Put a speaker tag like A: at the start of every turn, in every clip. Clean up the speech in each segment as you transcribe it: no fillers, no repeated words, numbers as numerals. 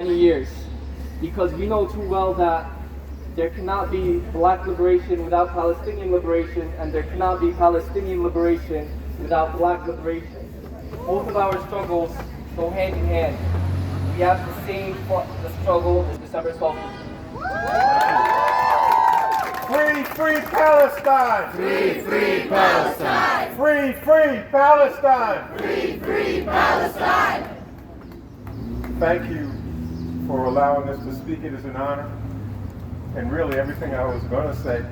A: many years, because we know too well that there cannot be black liberation without Palestinian liberation, and there cannot be Palestinian liberation without black liberation. Both of our struggles go hand in hand. We have the same struggle as December 12th.
B: Free, free Palestine!
C: Free, free Palestine!
B: Free, free Palestine!
C: Free, free Palestine!
B: Thank you for allowing us to speak. It is an honor. And really everything I was going to say,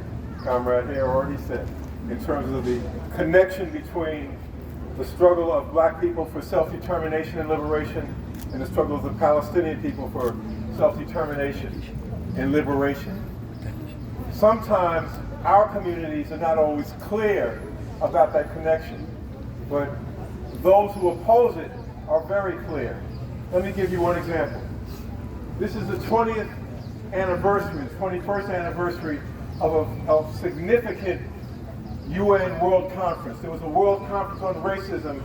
B: Comrade here already said, in terms of the connection between the struggle of black people for self-determination and liberation and the struggle of the Palestinian people for self-determination and liberation. Sometimes our communities are not always clear about that connection, but those who oppose it are very clear. Let me give you one example. This is the 20th anniversary, the 21st anniversary of a significant UN World Conference. There was a World Conference on Racism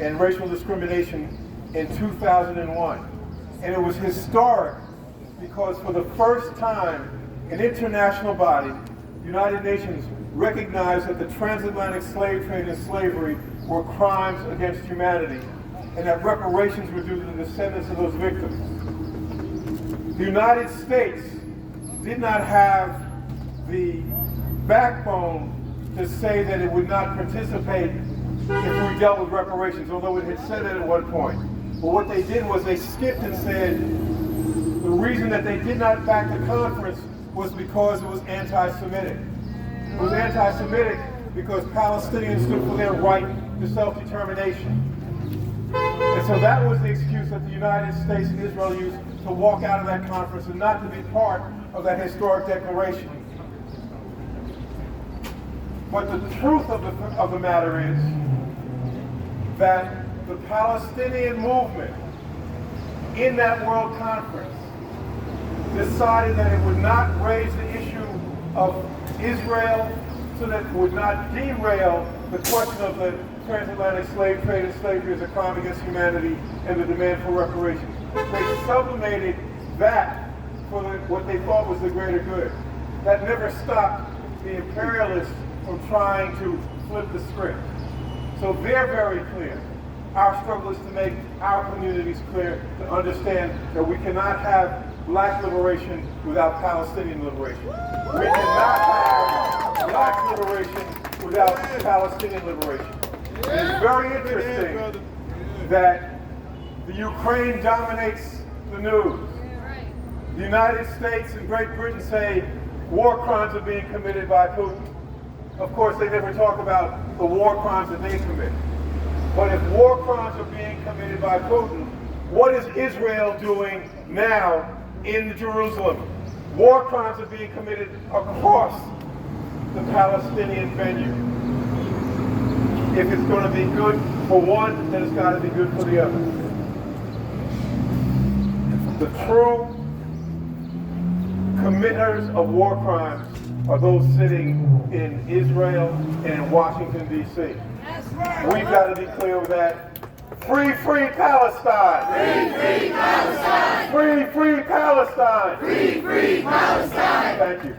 B: and Racial Discrimination in 2001. And it was historic because for the first time, an international body, the United Nations, recognized that the transatlantic slave trade and slavery were crimes against humanity, and that reparations were due to the descendants of those victims. The United States did not have the backbone to say that it would not participate if we dealt with reparations, although it had said it at one point. But what they did was they skipped and said the reason that they did not back the conference was because it was anti-Semitic. It was anti-Semitic because Palestinians stood for their right to self-determination. And so that was the excuse that the United States and Israel used to walk out of that conference and not to be part of that historic declaration. But the truth of the matter is that the Palestinian movement in that World Conference decided that it would not raise the issue of Israel so that it would not derail the question of the transatlantic slave trade and slavery as a crime against humanity and the demand for reparations. They sublimated that for what they thought was the greater good. That never stopped the imperialists from trying to flip the script. So they're very clear. Our struggle is to make our communities clear, to understand that we cannot have black liberation without Palestinian liberation. We cannot have black liberation without Palestinian liberation. It's very interesting that the Ukraine dominates the news. The United States and Great Britain say war crimes are being committed by Putin. Of course, they never talk about the war crimes that they commit. But if war crimes are being committed by Putin, what is Israel doing now in Jerusalem? War crimes are being committed across the Palestinian venue. If it's going to be good for one, then it's got to be good for the other. The true committers of war crimes are those sitting in Israel and in Washington, D.C. We've got to be clear with that. Free, free Palestine!
C: Free, free Palestine!
B: Free, free Palestine!
C: Free, free Palestine!
B: Thank you.